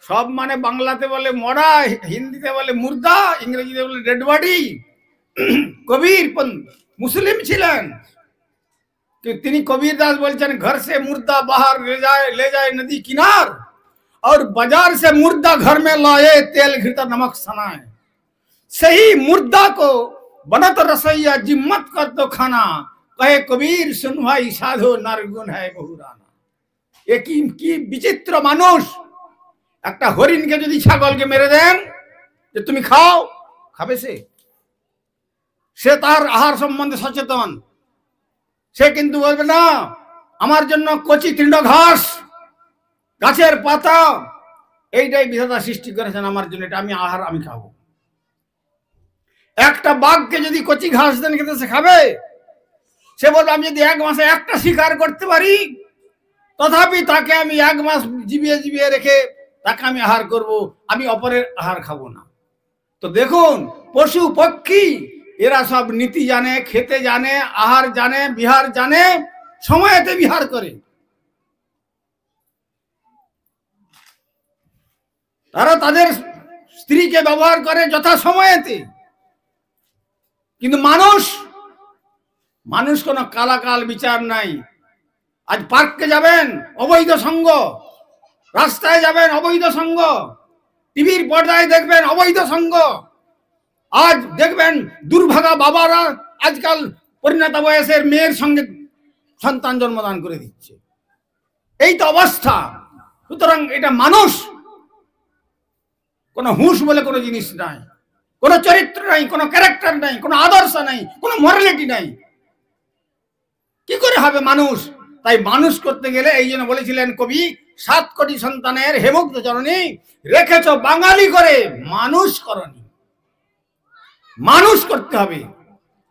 সব মানে বাংলাতে বলে মরা, হিন্দিতে বলে মুর্দা, ইংরেজিতে বলে ডেড বডি। কবির মুসলিম ছিলেন, তিনি কবির दास बोलছেন घर से मुर्दा बाहर ले जाए नदी किनार और बाजार से मुर्दा घर में लाए तेल घिरता नमक सनाए। सही मुर्दा को बनत रसैया जिम्मत कर दो खाना, कहे कबीर सुन भाई साधो नारगुन है बहुराना। एक की विचित्र मानुष, একটা হরিণকে যদি ছাগলকে মেরে দেন যে তুমি খাও, খাবে সে তার আহার সম্বন্ধে সচেতন। সে কিন্তু বলবে না আমার জন্য কচি তৃণ ঘাস, গাছের পাতা, এইটাই বিধাতা সৃষ্টি করেছেন আমার জন্য, এটা আমি আহার, আমি খাবো। একটা বাঘকে যদি কচি ঘাস দেন খেতে সে খাবে? সে বলবে আমি যদি এক মাসে একটা শিকার করতে পারি তথাপি তাকে আমি এক মাস জিবিয়ে জিবিয়ে রেখে তাকে আমি আহার করব, আমি অপরের আহার খাবো না। তো দেখুন পশু পক্ষী এরা সব নীতি জানে, খেতে জানে, আহার জানে, বিহার জানে, সময়েতে বিহার করে। তারা তাদের স্ত্রীকে ব্যবহার করে যথা সময়েতে। কিন্তু মানুষ কোনো কালাকাল বিচার নাই। আজ পার্কে যাবেন অবৈধ সঙ্গ, রাস্তায় যাবেন অবৈধ সঙ্গ, টিভির পর্দায় দেখবেন অবৈধ সঙ্গ। আজ দেখবেন দুর্ভাগা বাবারা আজকাল পরিণত বয়সের মেয়ের সঙ্গে সন্তান জন্মদান করে দিচ্ছে, এই তো অবস্থা। সুতরাং এটা মানুষ, কোনো হুঁশ বলে কোনো জিনিস নাই, কোনো চরিত্র নাই, কোনো ক্যারেক্টার নাই, কোনো আদর্শ নাই, কোনো মরালিটি নাই, কি করে হবে মানুষ? তাই মানুষ করতে গেলে এই জন্য বলেছিলেন কবি, 7 কোটি সন্তানের হেমুগ্ধ জননী রেখেছ বাঙালি করে মানুষ করনি। মানুষ করতে হবে।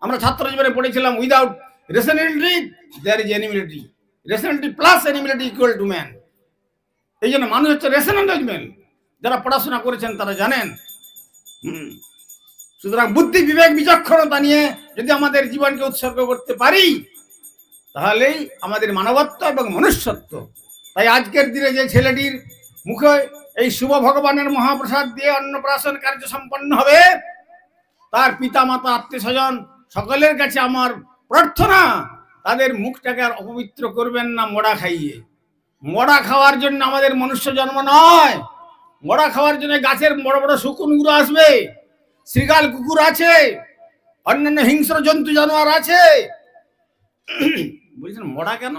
আমরা ছাত্র জীবনে পড়েছিলাম without rationality there is animality, rationality plus animality equal to man. এই জন্য মানুষ হচ্ছে রেশনাল এলিমেন্ট, যারা পড়াশোনা করেছেন তারা জানেন। সুতরাং বুদ্ধি বিবেক বিচক্ষণতা নিয়ে যদি আমাদের জীবনকে উৎসর্গ করতে পারি তাহলেই আমাদের মানবত্ব এবং মনুষ্যত্ব। তাই আজকের দিনে যে ছেলেটির মুখে এই শুভ ভগবানের মহাপ্রসাদ দিয়ে অন্নপ্রাশন কার্য সম্পন্ন হবে, তার পিতা মাতা আত্মীয় স্বজন সকলের কাছে আমার প্রার্থনা, তাদের মুখটাকে আর অপবিত্র করবেন না মোড়া খাইয়ে। মোড়া খাওয়ার জন্য আমাদের মনুষ্য জন্ম নয়, মোড়া খাওয়ার জন্য গাছের বড় বড় শকুনগুলো আসবে, শৃগাল কুকুর আছে, অন্যান্য হিংস্র জন্তু জানোয়ার আছে। বলছেন মোড়া কেন?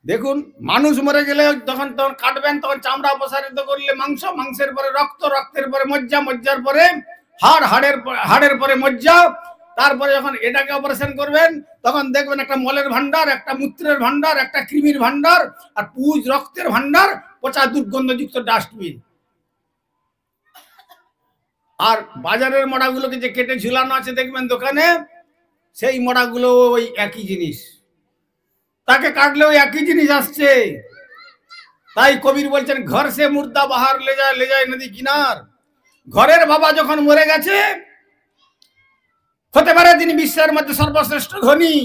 দেখুন মানুষ মরে গেলে যখন তখন কাটবেন, তখন চামড়া অপসারিত করলে মাংস, মাংসের পরে রক্ত, রক্তের পরে মজ্জা, মজ্জার পরে হাড়, হাড়ের পরে মজ্জা, তারপরে যখন এটাকে অপারেশন করবেন তখন দেখবেন একটা মলের ভান্ডার, একটা মূত্রের ভান্ডার, একটা কৃমির ভান্ডার, আর পুজ রক্তের ভান্ডার, পচা দুর্গন্ধযুক্ত ডাস্টবিন। আর বাজারের মোড়াগুলোকে যে কেটে ঝুলানো আছে দেখবেন দোকানে, সেই মোড়াগুলো ওই একই জিনিস, তাকে কাটলেও একই জিনিস আসছে। তাই কবির বলছেন ঘর সে মুর্দা বাহার ले जाए নদী কিনার। ঘরের বাবা যখন মরে গেছে, হতে পারে তিনি বিশ্বের মধ্যে সর্বশ্রেষ্ঠ ধনী,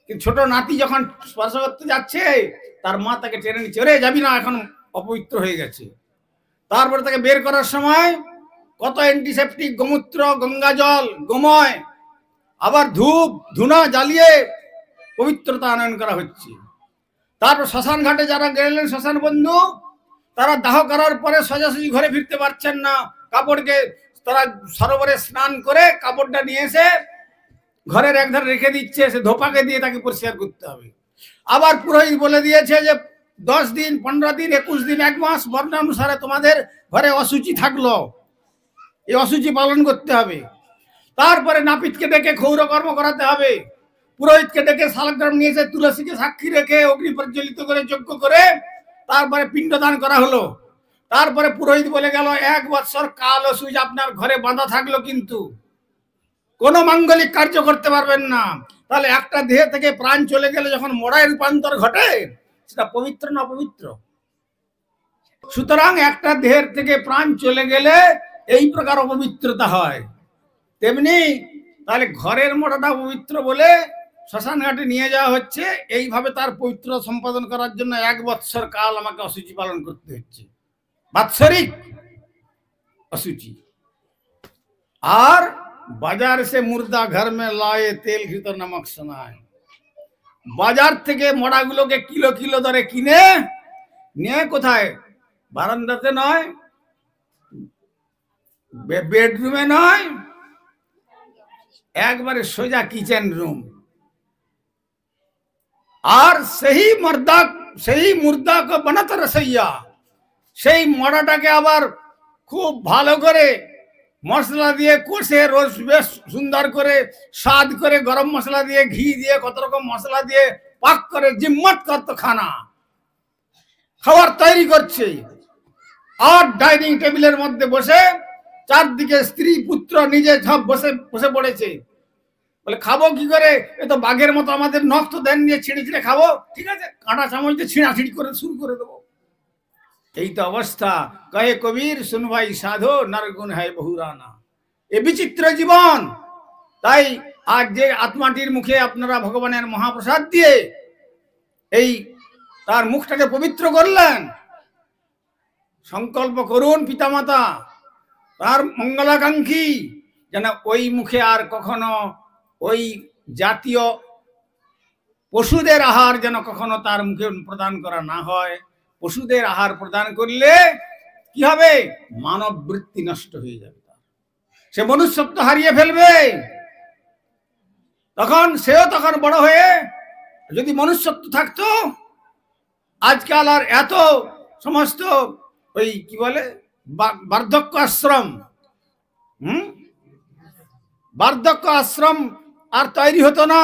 কিন্তু ছোট নাতি যখন স্পর্শ করতে যাচ্ছে তার মা তাকে টেনে নিচ্ছে, ওরে যাবি না, এখন অপবিত্র হয়ে গেছে। তারপরে তাকে বের করার সময় কত অ্যান্টিসেপটিক, গোমূত্র, গঙ্গা জল, গোময়, আবার ধূপ ধুনা জ্বালিয়ে পবিত্রতা আনয়ন করা হচ্ছে। তারপর শ্মশান ঘাটে যারা গেলেন শ্মশান বন্ধু, তারা দাহ করার পরে সোজাসুজি ঘরে ফিরতে পারছেন না, কাপড়কে তারা সরোবরে স্নান করে কাপড়টা নিয়ে এসে ঘরের একধারে রেখে দিচ্ছে, সে ধোপাকে দিয়ে তাকে পরিষ্কার করতে হবে। আবার পুরোহিত বলে দিয়েছে যে 10 দিন, 15 দিন, 21 দিন, 1 মাস বর্ণানুসারে তোমাদের ঘরে অসুচি থাকলো, এই অসুচি পালন করতে হবে। তারপরে নাপিতকে ডেকে ক্ষৌর কর্ম করাতে হবে, পুরোহিতকে ডেকে শালগ্রাম নিয়ে এসে তুলসীকে সাক্ষী রেখে অগ্নি প্রজ্বলিত করে যজ্ঞ করে তারপরে পিণ্ডদান করা হলো। তারপরে পুরোহিত বলে গেল 1 বৎসর কাল অসুচ আপনার ঘরে বাঁধা থাকলো, কিন্তু কোনো মাঙ্গলিক কার্য করতে পারবেন না। তাহলে একটা দেহ থেকে প্রাণ চলে গেলে যখন মোড়ায় রূপান্তর ঘটে, সেটা পবিত্র না অপবিত্র? সুতরাং একটা দেহের থেকে প্রাণ চলে গেলে এই প্রকার অপবিত্রতা হয়। তেমনি তাহলে ঘরের মোড়াটা পবিত্র বলে শ্মশান ঘাটে নিয়ে যাওয়া হচ্ছে, এইভাবে তার পবিত্র সম্পাদন করার জন্য 1 বৎসর কাল আমাকে অসুচি পালন করতে হচ্ছে। बात्सरिक अशुचि। और बाजार से मुर्दा घर में लाए तेल घृत नमक सनाए। बाजार থেকে মড়াগুলোকে কিলো কিলো ধরে কিনে নিয়ে কোথায়? বারান্দাতে নয়, बेडरूमे नয়, একবারে সোজা किचन रूम। और सही मुर्दा को बनाता रसैया, সেই মড়াটাকে আবার খুব ভালো করে মশলা দিয়ে কষে রোজ বেশ সুন্দর করে স্বাদ করে গরম মশলা দিয়ে ঘি দিয়ে কত রকম মশলা দিয়ে পাক করে জিম্মত করতো খানা খাবার তৈরি করছে। আর ডাইনিং টেবিলের মধ্যে বসে চারদিকে স্ত্রী পুত্র নিজে সব বসে বসে পড়েছে। বলে খাবো কি করে? এ তো বাঘের মতো আমাদের নখ তো দেন নিয়ে ছিঁড়ে ছিঁড়ে খাবো। ঠিক আছে, কাঁটা চামচ দিয়ে ছিঁড়াছিঁড়ি করে শুরু করে দেবো। এই তো অবস্থা। কহে কবির শুন ভাই সাধো নরগুণ হয় বহুরানা। এ বিচিত্র জীবন। তাই আজ যে আত্মাটির মুখে আপনারা ভগবানের মহাপ্রসাদ দিয়ে এই তার মুখটাকে পবিত্র করলেন, সংকল্প করুন পিতামাতা তার মঙ্গলাকাঙ্ক্ষী যেন ওই মুখে আর কখনো ওই জাতীয় পশুদের আহার যেন কখনো তার মুখে প্রদান করা না হয়। পশুদের আহার প্রদান করলে কি হবে? মানব বৃত্তি নষ্ট হয়ে যাবে, সে মনুষ্যত্ব হারিয়ে ফেলবে। তখন সেও তখন বড় হয়ে যদি মনুষ্যত্ব থাকতো, আজকাল আর এত সমস্ত ওই কি বলে বার্ধক্য আশ্রম, বার্ধক্য আশ্রম আর তৈরি হতো না।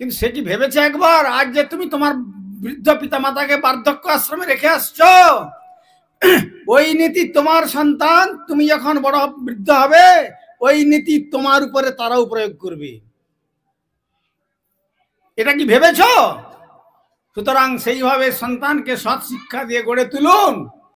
কিন্তু সে কি ভেবেছে একবার আজ যে তুমি তোমার বৃদ্ধ পিতামাতাকে বার্ধক্য আশ্রমে রেখে আসছো, ওই নীতি তোমার সন্তান তুমি যখন বড় বৃদ্ধ হবে ওই নীতি তোমার উপরে তারাও প্রয়োগ করবে? এটা কি ভেবেছো? সুতরাং সেইভাবে সন্তানকে সৎ শিক্ষা দিয়ে গড়ে তুলুন।